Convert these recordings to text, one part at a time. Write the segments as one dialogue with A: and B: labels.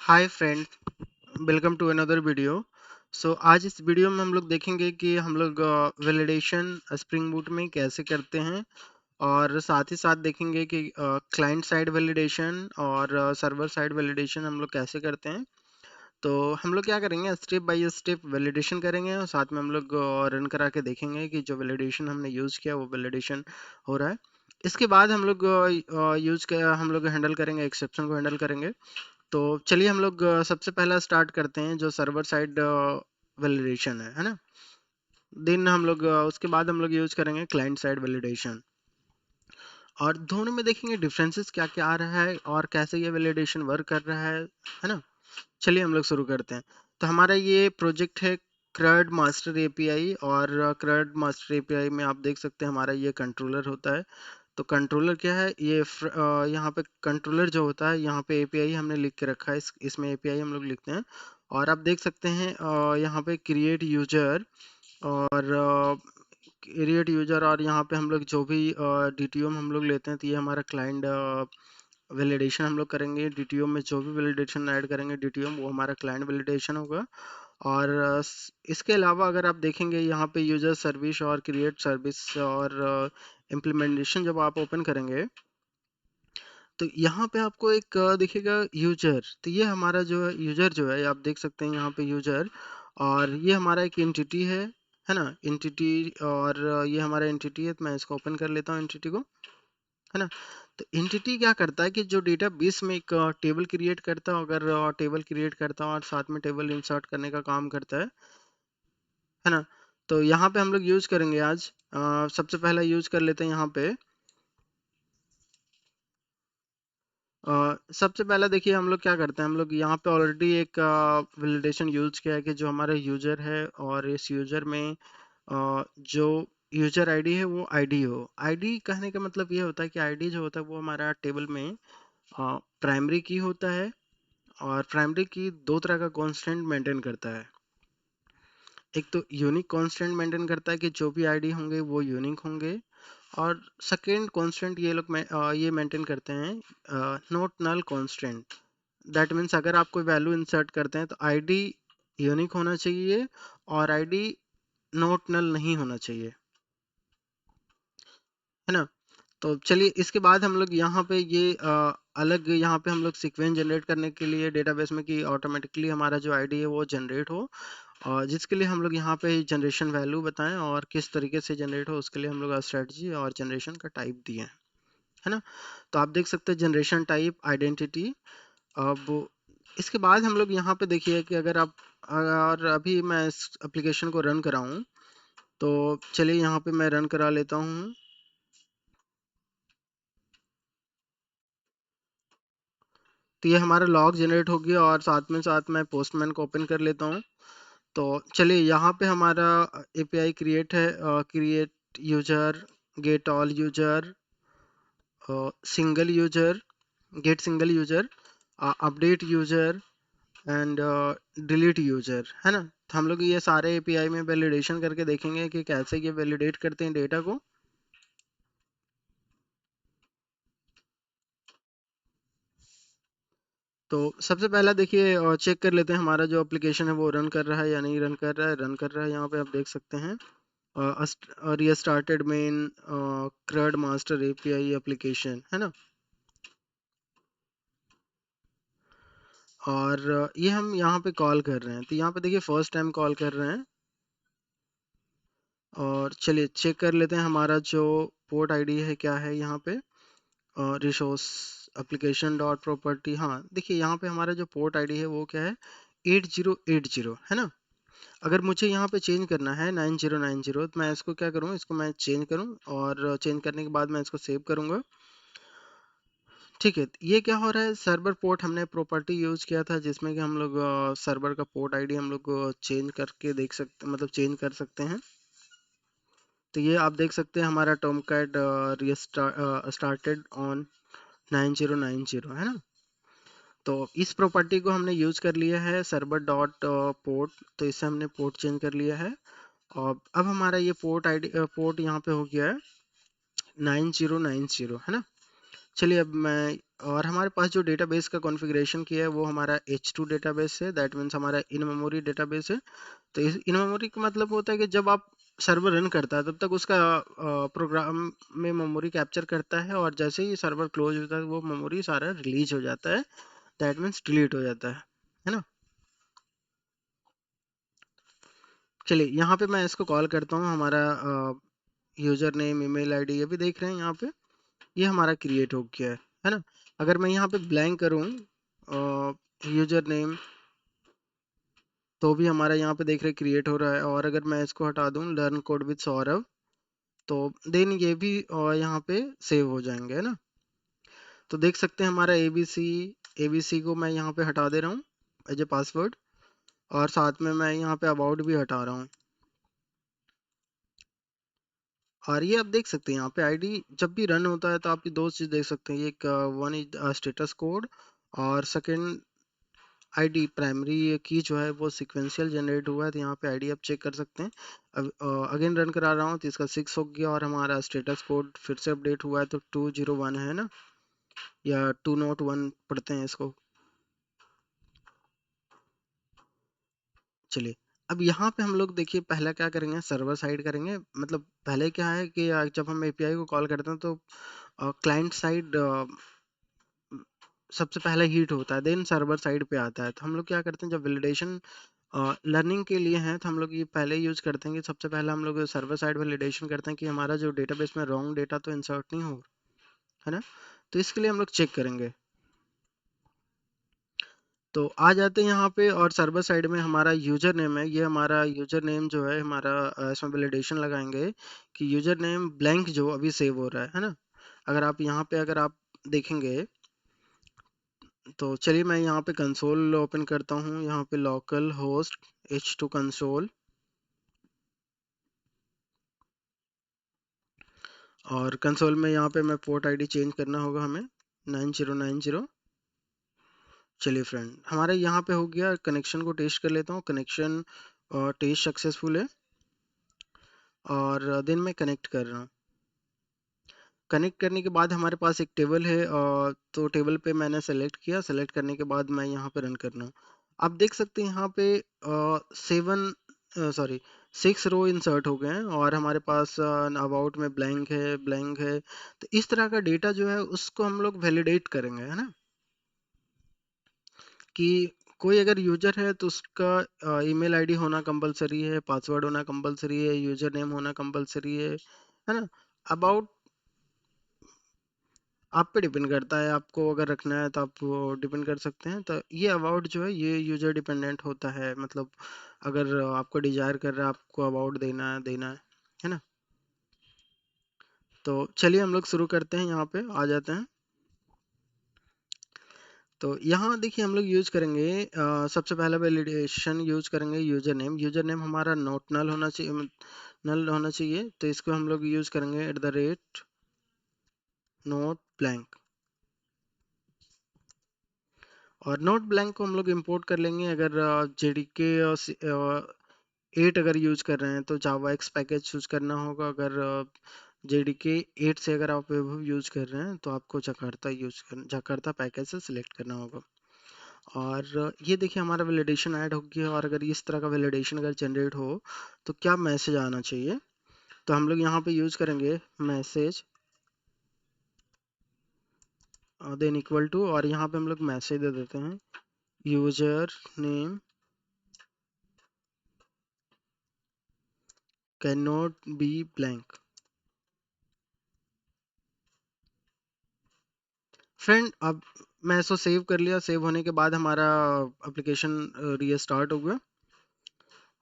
A: Hi friend, welcome to another video. आज इस video में हम लोग देखेंगे कि हम लोग वैलिडेशन स्प्रिंग बूट में कैसे करते हैं, और साथ ही साथ देखेंगे कि क्लाइंट साइड वैलिडेशन और सर्वर साइड वैलिडेशन हम लोग कैसे करते हैं। तो हम लोग क्या करेंगे, स्टेप बाय स्टेप वैलिडेशन करेंगे और साथ में हम लोग रन करा के देखेंगे कि जो वैलिडेशन हमने यूज़ किया वो वैलिडेशन हो रहा है। इसके बाद हम लोग हम लोग हैंडल करेंगे, एक्सेप्शन को हैंडल करेंगे। तो चलिए हम लोग सबसे पहला स्टार्ट करते हैं जो सर्वर साइड वैलिडेशन है ना। देन हम लोग उसके बाद हम लोग यूज करेंगे क्लाइंट साइड वैलिडेशन, और दोनों में देखेंगे डिफरेंसेस क्या क्या आ रहा है और कैसे ये वैलिडेशन वर्क कर रहा है ना। चलिए हम लोग शुरू करते हैं। तो हमारा ये प्रोजेक्ट है CRUD मास्टर एपीआई, और CRUD मास्टर एपीआई में आप देख सकते हैं हमारा ये कंट्रोलर होता है। तो कंट्रोलर क्या है, यहाँ पे कंट्रोलर जो होता है, यहाँ पे एपीआई हमने लिख के रखा है, इसमें एपीआई हम लोग लिखते हैं। और आप देख सकते हैं यहाँ पे क्रिएट यूजर और यहाँ पे हम लोग जो भी डीटीओ हम लोग लेते हैं, तो ये हमारा क्लाइंट वैलिडेशन हम लोग करेंगे। डीटीओ में जो भी वैलिडेशन ऐड करेंगे डीटीओ वो हमारा क्लाइंट वैलिडेशन होगा। और इसके अलावा अगर आप देखेंगे यहाँ पे यूजर सर्विस और क्रिएट सर्विस और इम्प्लीमेंटेशन जब आप ओपन करेंगे, तो यहाँ पे आपको एक दिखेगा यूजर। तो ये हमारा जो है यूजर जो है, आप देख सकते हैं यहाँ पे यूजर, और ये हमारा एक एंटिटी है ना, एंटिटी। और ये हमारा एंटिटी है, तो मैं इसको ओपन कर लेता हूँ एंटिटी को, है ना। तो एंटिटी क्या करता है कि जो डेटा बेस में एक टेबल क्रिएट करता है, अगर टेबल क्रिएट करता है और साथ में टेबल इंसर्ट करने का काम करता है ना। तो यहाँ पे हम लोग यूज करेंगे आज, सबसे पहला यूज कर लेते हैं यहाँ पे। सबसे पहला देखिए हम लोग क्या करते हैं, हम लोग यहाँ पे ऑलरेडी एक वैलिडेशन यूज किया है कि जो हमारा यूजर है, और इस यूजर में जो यूजर आईडी है वो आईडी हो। आईडी कहने का मतलब ये होता है कि आईडी जो होता है वो हमारा टेबल में प्राइमरी की होता है, और प्राइमरी की दो तरह का कांस्टेंट मेंटेन करता है। एक तो यूनिक कांस्टेंट मेंटेन करता है कि जो भी आईडी होंगे वो यूनिक होंगे, और सेकेंड कांस्टेंट ये लोग ये मेंटेन करते हैं not null constant. That means अगर आप कोई वैल्यू इंसर्ट करते हैं तो आईडी यूनिक होना चाहिए और आईडी नॉट नल नहीं होना चाहिए, है ना। तो चलिए इसके बाद हम लोग यहाँ पे ये अलग यहाँ पे हम लोग सीक्वेंस जनरेट करने के लिए डेटाबेस में कि ऑटोमेटिकली हमारा जो आईडी है वो जनरेट हो, और जिसके लिए हम लोग यहाँ पे जनरेशन वैल्यू बताएं और किस तरीके से जनरेट हो, उसके लिए हम लोग स्ट्रेटजी और जनरेशन का टाइप दिए हैं, है ना। तो आप देख सकते हैं जनरेशन टाइप आइडेंटिटी। अब इसके बाद हम लोग यहाँ पे देखिए कि अगर अभी मैं इस एप्लीकेशन को रन कराऊं, तो चलिए यहाँ पे मैं रन करा लेता हूँ। तो ये हमारा लॉग जनरेट हो गया, और साथ मैं पोस्टमैन को ओपन कर लेता हूँ। तो चलिए यहाँ पे हमारा एपीआई क्रिएट है, create user, get all user, single user, get single user, update user and delete user, है ना। तो हम लोग ये सारे एपीआई में वैलिडेशन करके देखेंगे कि कैसे ये वैलिडेट करते हैं डेटा को। तो सबसे पहला देखिए चेक कर लेते हैं हमारा जो एप्लीकेशन है वो रन कर रहा है या नहीं रन कर रहा है। रन कर रहा है, यहाँ पे आप देख सकते हैं। और ये started main CRUD master API application, है ना। और ये हम यहाँ पे कॉल कर रहे हैं, तो यहाँ पे देखिए फर्स्ट टाइम कॉल कर रहे हैं। और चलिए चेक कर लेते हैं हमारा जो पोर्ट आईडी है क्या है यहाँ पे, रिसोर्स एप्लीकेशन डॉट प्रॉपर्टी। हाँ देखिए यहाँ पे हमारा जो पोर्ट आईडी है वो क्या है, 8080, है ना। अगर मुझे यहाँ पे चेंज करना है 9090, तो मैं इसको क्या करूँ, इसको मैं चेंज करूँ, और चेंज करने के बाद मैं इसको सेव करूँगा। ठीक है, तो ये क्या हो रहा है, सर्वर पोर्ट हमने प्रॉपर्टी यूज किया था जिसमें कि हम लोग सर्वर का पोर्ट आईडी हम लोग चेंज करके देख सकते, मतलब चेंज कर सकते हैं। तो ये आप देख सकते हैं हमारा टॉम कैट स्टार्टेड ऑन 9090, है ना। तो इस प्रॉपर्टी को हमने यूज कर लिया है सर्वर डॉट पोर्ट, तो इससे हमने पोर्ट चेंज कर लिया है। और अब हमारा ये पोर्ट यहाँ पे हो गया है 9090, है ना। चलिए अब मैं और हमारे पास जो डेटाबेस का कॉन्फ़िगरेशन किया है वो हमारा H2 डेटाबेस है, दैट मीन्स हमारा इन मेमोरी डेटाबेस है। तो इस इन मेमोरी का मतलब होता है कि जब आप सर्वर रन करता है तब तक उसका प्रोग्राम में मेमोरी कैप्चर करता है, और जैसे ही सर्वर क्लोज होता है वो मेमोरी सारा रिलीज हो जाता है, दैट मीन्स डिलीट हो जाता है ना। चलिए यहाँ पे मैं इसको कॉल करता हूँ, हमारा यूजर नेम ईमेल आईडी ये भी देख रहे हैं यहाँ पे, ये हमारा क्रिएट हो गया है ना। अगर मैं यहाँ पे ब्लैंक करूँ यूजर नेम, तो भी हमारा यहाँ पे देख रहे क्रिएट हो रहा है। और अगर मैं इसको हटा दूँ लर्न कोड विद सौरभ, तो देन ये भी यहाँ पे सेव हो जाएंगे, है ना। तो देख सकते हैं हमारा एबीसी को मैं यहाँ पे हटा दे रहा हूँ एज ए पासवर्ड, और साथ में मैं यहाँ पे अबाउट भी हटा रहा हूँ। और ये आप देख सकते हैं यहाँ पे आईडी जब भी रन होता है तो आप ये दो चीज़ देख सकते हैं, एक वन इज स्टेटस कोड, और सेकंड आईडी प्राइमरी की जो है वो सिक्वेंशियल जनरेट हुआ है, तो यहाँ पे आईडी आप चेक कर सकते हैं। अब अगेन रन करा रहा हूँ तो इसका 6 हो गया, और हमारा स्टेटस कोड फिर से अपडेट हुआ है तो 201 है ना, या 201 पढ़ते हैं इसको। चलिए अब यहाँ पे हम लोग देखिए पहला क्या करेंगे, सर्वर साइड करेंगे। मतलब पहले क्या है कि जब हम एपीआई को कॉल करते हैं तो क्लाइंट साइड सबसे पहले हीट होता है, देन सर्वर साइड पे आता है। तो हम लोग क्या करते हैं, जब वैलिडेशन लर्निंग के लिए हैं तो हम लोग ये पहले यूज करते हैं कि सबसे पहले हम लोग सर्वर साइड वैलिडेशन करते हैं कि हमारा जो डेटाबेस में रॉन्ग डेटा तो इंसर्ट नहीं हो, है ना। तो इसके लिए हम लोग चेक करेंगे। तो आ जाते हैं यहाँ पे, और सर्वर साइड में हमारा यूजर नेम है, ये हमारा यूजर नेम जो है हमारा इसमें वैलिडेशन लगाएंगे कि यूजर नेम ब्लैंक जो अभी सेव हो रहा है ना। अगर आप यहाँ पे अगर आप देखेंगे तो चलिए मैं यहाँ पे कंसोल ओपन करता हूँ, यहाँ पे लोकल होस्ट h2 कंसोल, और कंसोल में यहाँ पे मैं पोर्ट आईडी चेंज करना होगा हमें 9090। चलिए फ्रेंड हमारे यहाँ पे हो गया, कनेक्शन को टेस्ट कर लेता हूँ। कनेक्शन टेस्ट सक्सेसफुल है, और देन मैं कनेक्ट कर रहा हूँ। कनेक्ट करने के बाद हमारे पास एक टेबल है, तो टेबल पे मैंने सेलेक्ट किया, सेलेक्ट करने के बाद मैं यहाँ पे रन कर रहा हूँ। आप देख सकते हैं यहाँ पे 6 रो इंसर्ट हो गए हैं, और हमारे पास अबाउट में ब्लैंक है। तो इस तरह का डेटा जो है उसको हम लोग वैलिडेट करेंगे, है ना। कि कोई अगर यूजर है तो उसका ईमेल आईडी होना कंपलसरी है, पासवर्ड होना कंपलसरी है, यूजर नेम होना कंपलसरी है ना। अबाउट आप पे डिपेंड करता है, आपको अगर रखना है तो आप वो डिपेंड कर सकते हैं। तो ये अबाउट जो है ये यूजर डिपेंडेंट होता है, मतलब अगर आपको डिजायर कर रहा है आपको अबाउट देना है ना। तो चलिए हम लोग शुरू करते हैं, यहाँ पे आ जाते हैं। तो यहाँ देखिए हम लोग यूज करेंगे सबसे पहला वैलिडेशन यूज करेंगे यूजर नेम हमारा नोट नल होना चाहिए, तो इसको हम लोग यूज करेंगे @नोट ब्लैंक। और नोट ब्लैंक को हम लोग इंपोर्ट कर लेंगे अगर जेडीके 8 अगर यूज कर रहे हैं तो जावा एक्स पैकेज चूज करना होगा। अगर जेडीके 8 से अगर आप यूज कर रहे हैं तो आपको जकार्ता पैकेज से सिलेक्ट करना होगा। और ये देखिए हमारा वैलिडेशन ऐड हो गया, और अगर इस तरह का वैलिडेशन अगर जनरेट हो तो क्या मैसेज आना चाहिए, तो हम लोग यहाँ पे यूज करेंगे मैसेज देन इक्वल टू, और यहाँ पे हम लोग मैसेज दे देते हैं user name can not be blank. Friend अब मैं इसको सेव कर लिया, सेव होने के बाद हमारा एप्लीकेशन रीस्टार्ट हो गया,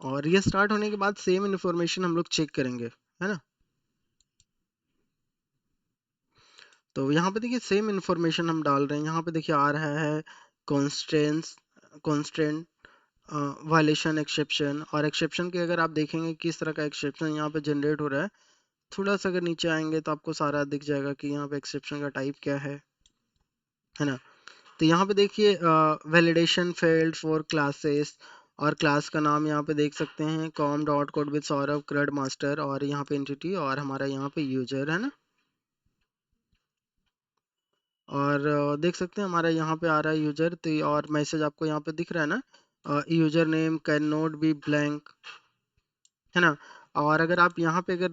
A: और रीस्टार्ट होने के बाद सेम इन्फॉर्मेशन हम लोग चेक करेंगे, है ना। तो यहाँ पे देखिए सेम इन्फॉर्मेशन हम डाल रहे हैं, यहाँ पे देखिए आ रहा है कॉन्स्टेंट वायलेशन एक्सेप्शन, और एक्सेप्शन के अगर आप देखेंगे किस तरह का एक्सेप्शन यहाँ पे जनरेट हो रहा है, थोड़ा सा अगर नीचे आएंगे तो आपको सारा दिख जाएगा कि यहाँ पे एक्सेप्शन का टाइप क्या है ना। तो यहाँ पे देखिए वैलिडेशन फेल्ड फॉर क्लासेस, और क्लास का नाम यहाँ पे देख सकते हैं com dot code with Saurabh क्रड master, और यहाँ पे एंटिटी, और हमारा यहाँ पे यूजर है ना। और देख सकते हैं हमारा यहाँ पे आ रहा है यूजर, तो और मैसेज आपको यहाँ पे दिख रहा है ना, user name can not be blank, है ना। और अगर आप यहाँ पे अगर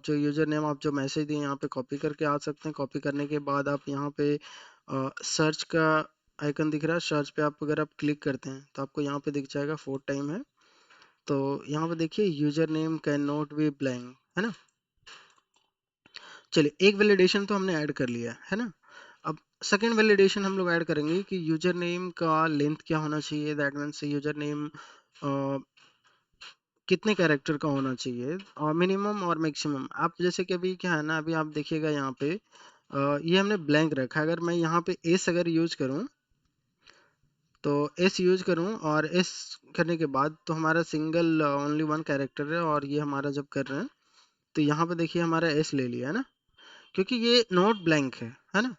A: जो यूजर नेम आप जो मैसेज दिए यहाँ पे कॉपी करके आ सकते हैं। कॉपी करने के बाद आप यहाँ पे सर्च का आइकन दिख रहा है, सर्च पे आप अगर आप क्लिक करते हैं तो आपको यहाँ पे दिख जाएगा 4 टाइम है। तो यहाँ पे देखिए user name can not be blank, है ना। चलिए एक वैलिडेशन तो हमने ऐड कर लिया है ना। अब सेकंड वैलिडेशन हम लोग ऐड करेंगे कि यूजर नेम का लेंथ क्या होना चाहिए। दैट मीन्स यूजर नेम कितने कैरेक्टर का होना चाहिए, और मिनिमम और मैक्सिमम। आप जैसे कि अभी क्या है ना, अभी आप देखिएगा यहाँ पे ये हमने ब्लैंक रखा है। अगर मैं यहाँ पे एस अगर यूज करूँ तो एस यूज करूँ और एस करने के बाद तो हमारा सिंगल ओनली वन कैरेक्टर है, और ये हमारा जब कर रहे हैं तो यहाँ पे देखिए हमारा एस ले लिया है ना, क्योंकि ये नोट ब्लैंक है ना।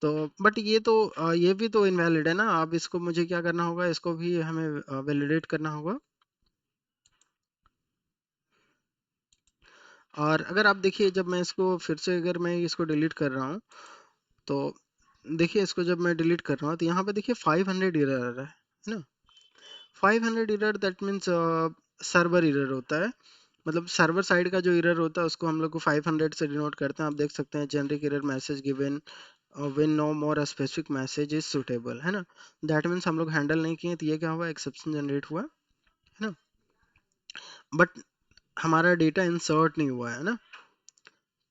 A: तो बट ये तो ये भी तो इनवैलिड है ना। अब इसको मुझे क्या करना होगा, इसको भी हमें वैलिडेट करना होगा। और अगर आप देखिए जब मैं इसको फिर से अगर मैं इसको डिलीट कर रहा हूँ तो देखिए इसको जब मैं डिलीट कर रहा हूँ तो यहाँ पे देखिए 500 एरर आ रहा है ना। 500 error that means server error होता है। मतलब सर्वर साइड का जो एरर होता है उसको हम लोग को 500 से डिनोट करते हैं। आप देख सकते हैं generic error message given when no more specific message is suitable, है ना। दैट मीन्स हम लोग हैंडल नहीं किए तो ये क्या हुआ, एक्सेप्शन जनरेट हुआ, है ना। बट हमारा डेटा इंसर्ट नहीं हुआ है ना।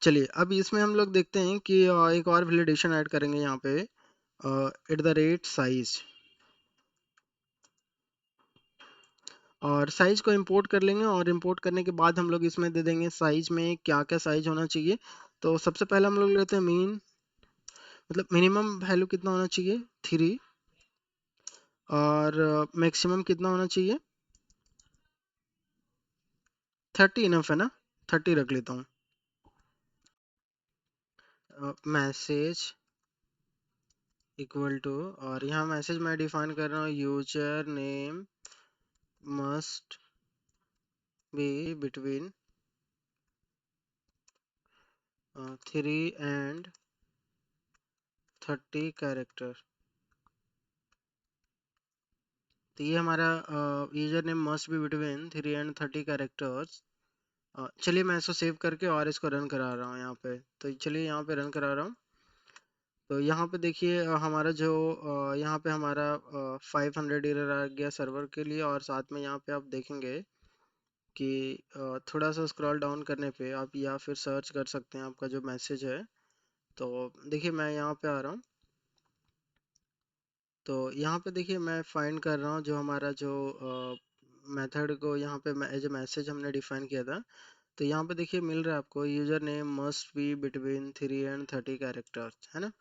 A: चलिए अब इसमें हम लोग देखते हैं कि एक और वैलिडेशन ऐड करेंगे यहाँ पे, एट द रेट साइज। और साइज को इंपोर्ट कर लेंगे, और इंपोर्ट करने के बाद हम लोग इसमें दे देंगे साइज में क्या क्या साइज होना चाहिए। तो सबसे पहले हम लोग लेते हैं मीन, मतलब मिनिमम वैल्यू कितना होना चाहिए 3, और मैक्सिमम कितना होना चाहिए 30 इनफ है ना। 30 रख लेता हूँ। मैसेज इक्वल टू, और यहाँ मैसेज मैं डिफाइन कर रहा हूँ user name must be between 3 and 30 character. तो ये हमारा user name must be between 3 and 30 characters. चलिए मैं इसको सेव करके और इसको रन करा रहा हूँ यहाँ पे। तो चलिए यहाँ पे रन करा रहा हूँ। तो यहाँ पे देखिए हमारा जो यहाँ पे हमारा 500 एरर आ गया सर्वर के लिए। और साथ में यहाँ पे आप देखेंगे कि थोड़ा सा स्क्रॉल डाउन करने पे आप या फिर सर्च कर सकते हैं आपका जो मैसेज है। तो देखिए मैं यहाँ पे आ रहा हूँ। तो यहाँ पे देखिए मैं फाइंड कर रहा हूँ जो हमारा जो मेथड को यहाँ पे एज ए मैसेज हमने डिफाइन किया था। तो यहाँ पे देखिए मिल रहा है आपको user name must be between 3 and 30 characters, है ना।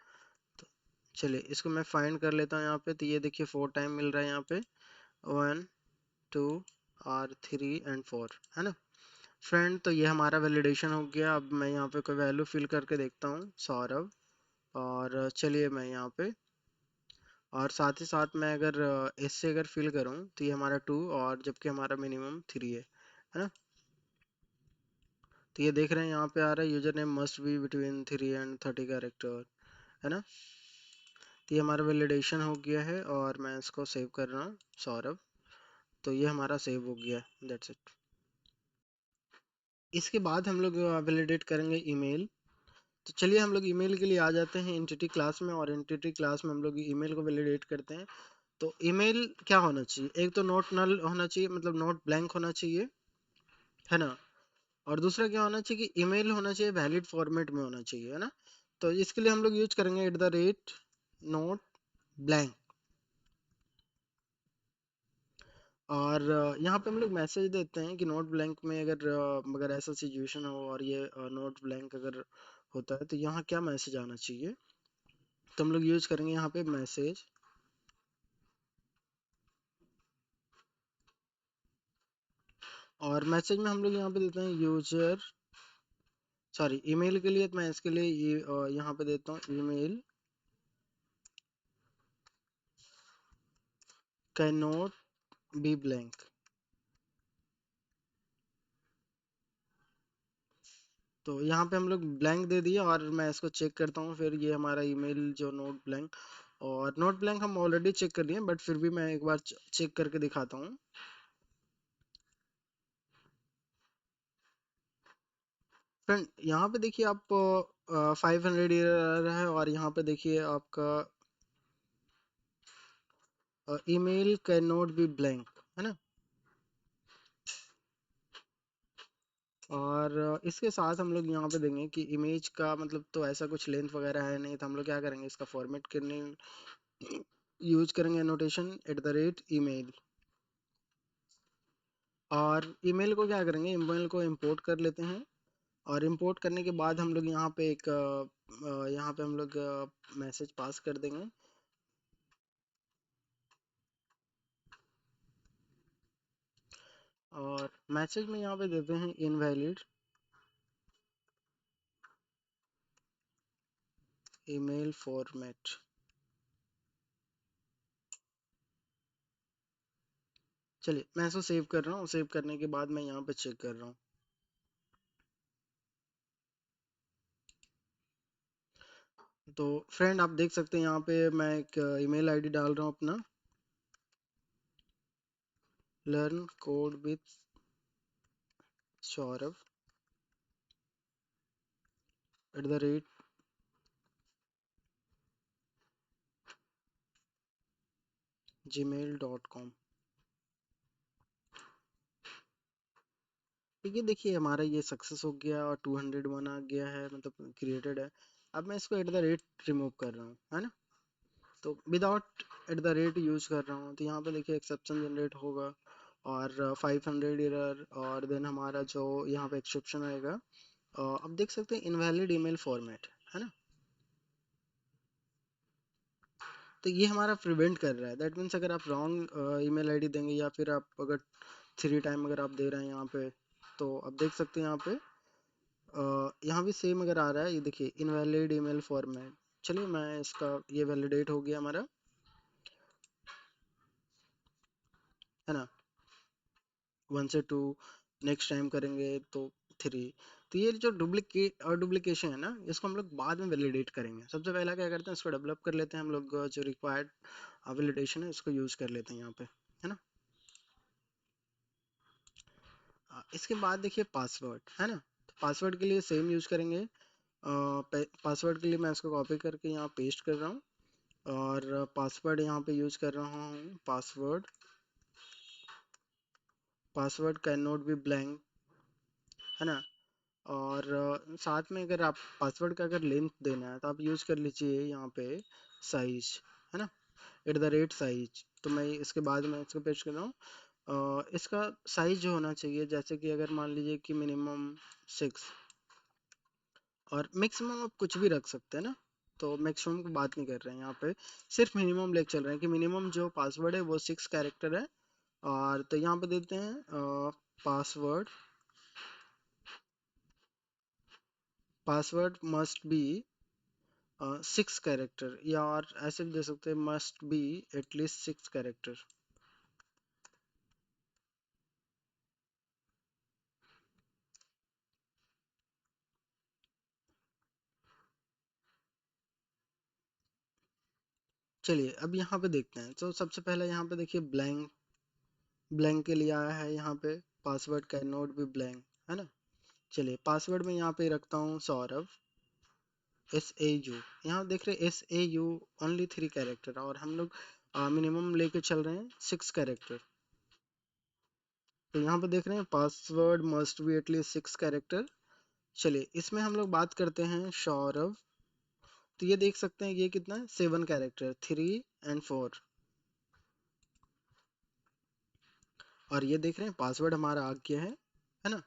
A: तो चलिए इसको मैं फाइंड कर लेता हूँ यहाँ पे। तो ये देखिए 4 टाइम मिल रहा है यहाँ पे, 1 2 और 3 एंड 4, है ना। फ्रेंड तो ये हमारा वैलिडेशन हो गया। अब मैं यहाँ पे कोई वैल्यू फिल करके देखता हूँ, सौरभ। और चलिए मैं यहाँ पे, और साथ ही साथ मैं अगर इससे अगर फिल करूँ तो ये हमारा 2, और जबकि हमारा मिनिमम 3 है ना। तो ये देख रहे हैं यहाँ पे आ रहा है user name must be between 3 and 30 character, है ना। तो ये हमारा वैलिडेशन हो गया है, और मैं इसको सेव कर रहा हूँ, सौरभ। तो ये हमारा सेव हो गया, दैट्स इट। इसके बाद हम लोग वैलिडेट करेंगे ईमेल। तो चलिए हम लोग ईमेल के लिए आ जाते हैं एंटिटी क्लास में, और एंटिटी क्लास में हम लोग ईमेल को वैलिडेट करते हैं। तो ईमेल क्या होना चाहिए, एक तो नोट नल होना चाहिए, मतलब नोट ब्लैंक होना चाहिए, है ना। और दूसरा क्या होना चाहिए कि ईमेल होना चाहिए वैलिड फॉर्मेट में होना चाहिए, है ना। तो इसके लिए हम लोग यूज करेंगे at the rate note blank. और यहाँ पे हम लोग मैसेज देते हैं कि नोट ब्लैंक में अगर अगर ऐसा सिचुएशन हो और ये नोट ब्लैंक अगर होता है तो यहाँ क्या मैसेज आना चाहिए। तो हम लोग यूज करेंगे यहाँ पे मैसेज, और मैसेज में हम लोग यहाँ पे देते हैं यूजर, सॉरी ईमेल के लिए तो मैं इसके लिए यहाँ पे देता हूँ email can not be blank. तो यहाँ पे हम लोग ब्लैंक दे दिया और मैं इसको चेक करता हूँ फिर ये हमारा ईमेल जो नोट ब्लैंक, और नोट ब्लैंक हम ऑलरेडी चेक कर लिए बट फिर भी मैं एक बार चेक करके दिखाता हूँ। फ्रेंड यहाँ पे देखिए आप 500 एरर है और यहाँ पे देखिए आपका email can not be blank है ना। और इसके साथ हम लोग यहाँ पे देंगे कि इमेज का मतलब तो ऐसा कुछ लेंथ वगैरह है नहीं, तो हम लोग क्या करेंगे इसका फॉर्मेट करने यूज करेंगे नोटेशन @email। और ईमेल को क्या करेंगे, ईमेल को इंपोर्ट कर लेते हैं और इंपोर्ट करने के बाद हम लोग यहाँ पे एक यहाँ पे हम लोग मैसेज पास कर देंगे। और मैसेज में यहाँ पे देते हैं इनवैलिड ईमेल फॉर्मेट। चलिए मैं इसको सेव कर रहा हूँ, सेव करने के बाद मैं यहाँ पे चेक कर रहा हूँ। तो फ्रेंड आप देख सकते हैं यहाँ पे मैं एक ईमेल आईडी डाल रहा हूँ अपना, learn code with Saurabh @gmail.com। ये देखिए हमारा ये सक्सेस हो गया और 201 आ गया है, मतलब क्रिएटेड है। अब मैं इसको @ रिमूव कर रहा हूँ है ना। तो विदाउट यूज कर रहा हूँ तो यहाँ पे देखिए एक्सेप्शन जनरेट होगा और 500 एरर और देन हमारा जो यहाँ पे एक्सेप्शन आएगा। अब देख सकते हैं इनवैलिड ईमेल फॉर्मेट है ना। तो ये हमारा प्रिवेंट कर रहा है, दैट मीन्स अगर आप रॉन्ग ईमेल आईडी देंगे या फिर आप अगर 3 टाइम अगर आप दे रहे हैं यहाँ पे, तो आप देख सकते हैं यहाँ पे यहाँ भी सेम अगर आ रहा है, ये देखिए इनवैलिड ईमेल फॉर्मेट। चलिए मैं इसका ये वैलिडेट हो गया हमारा है ना। 1 से 2 नेक्स्ट टाइम करेंगे तो 3। तो ये जो डुप्लीकेट और डुप्लीकेशन है ना, इसको हम लोग बाद में वैलिडेट करेंगे। सबसे पहला क्या करते हैं, इसको डेवलप कर लेते हैं हम लोग, जो रिक्वायर्ड वैलिडेशन है उसको यूज़ कर लेते हैं यहाँ पे है ना। इसके बाद देखिए पासवर्ड है ना। तो पासवर्ड के लिए सेम यूज़ करेंगे। पासवर्ड के लिए मैं इसको कॉपी करके यहाँ पेस्ट कर रहा हूँ और पासवर्ड यहाँ पे यूज़ कर रहा हूँ, password can not be blank है ना। और साथ में अगर आप पासवर्ड का अगर लेंथ देना है तो आप यूज़ कर लीजिए यहाँ पे साइज है ना, @size। तो मैं इसके बाद में इसको पेश कर रहा हूँ। इसका साइज जो होना चाहिए, जैसे कि अगर मान लीजिए कि मिनिमम 6 और मैक्सिमम आप कुछ भी रख सकते हैं ना। तो मैक्सिमम की बात नहीं कर रहे हैं यहाँ पे, सिर्फ मिनिमम लेके चल रहे हैं कि मिनिमम जो पासवर्ड है वो 6 कैरेक्टर है। और तो यहाँ पे देते हैं password password must be 6 character, या और ऐसे भी दे सकते हैं मस्ट बी एटलीस्ट 6 कैरेक्टर। चलिए अब यहाँ पे देखते हैं। तो सबसे पहले यहाँ पे देखिए ब्लैंक, ब्लैंक के लिए आया है यहाँ पे password can not be blank है ना। चलिए पासवर्ड में यहाँ पे रखता हूँ सौरभ SAU। यहाँ देख रहे SAU ओनली 3 कैरेक्टर और हम लोग मिनिमम लेके चल रहे हैं 6 कैरेक्टर। तो यहाँ पे देख रहे हैं password must be at least 6 character. चलिए इसमें हम लोग बात करते हैं सौरभ। तो ये देख सकते हैं ये कितना है, 7 कैरेक्टर, 3 और 4। और ये देख रहे हैं पासवर्ड हमारा आ गया है ना।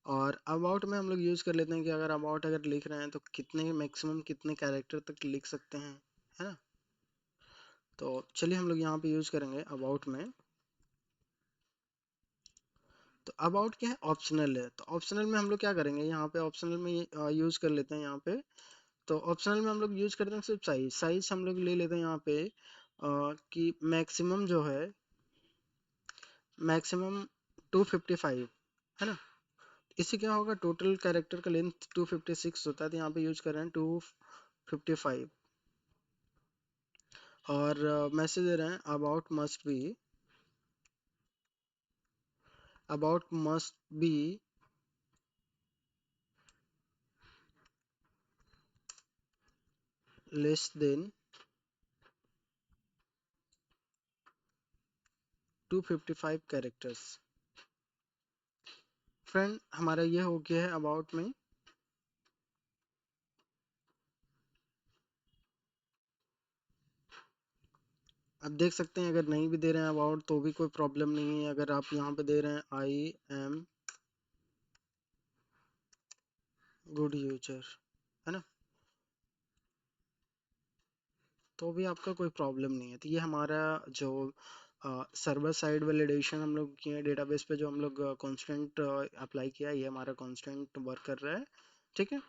A: और अबाउट में हम लोग यूज़ कर लेते हैं कि अगर अबाउट अगर लिख रहे हैं तो कितने मैक्सिमम कितने कैरेक्टर तक लिख सकते हैं है ना। तो चलिए हम लोग यहाँ पे यूज़ करेंगे अबाउट में। तो अबाउट क्या है, ऑप्शनल है। तो ऑप्शनल में हम लोग क्या करेंगे, यहाँ पे ऑप्शनल में यूज़ कर लेते हैं यहाँ पे। तो ऑप्शनल में हम लोग यूज़ करते हैं सिर्फ साइज हम लोग ले लेते हैं यहाँ पे कि मैक्सिमम जो है, मैक्सिमम 255 है ना। इससे क्या होगा, टोटल कैरेक्टर का लेंथ 256 होता है, तो यहाँ पे यूज कर रहे हैं 255। और मैसेज दे रहे हैं about must be less than 255 characters. Friend हमारा ये हो गया है अबाउट में। अब देख सकते हैं अगर नहीं भी दे रहे हैं अबाउट तो भी कोई प्रॉब्लम नहीं है। अगर आप यहाँ पे दे रहे हैं आई एम गुड यूजर, है ना, तो भी आपका कोई प्रॉब्लम नहीं है। तो ये हमारा जो सर्वर साइड वैलिडेशन हम लोग किए डेटाबेस पे, जो हम लोग कांस्टेंट अप्लाई किया, ये हमारा कांस्टेंट वर्क कर रहा है। ठीक है,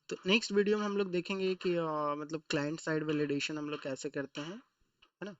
A: तो नेक्स्ट वीडियो में हम लोग देखेंगे कि मतलब क्लाइंट साइड वैलिडेशन हम लोग कैसे करते हैं, है ना।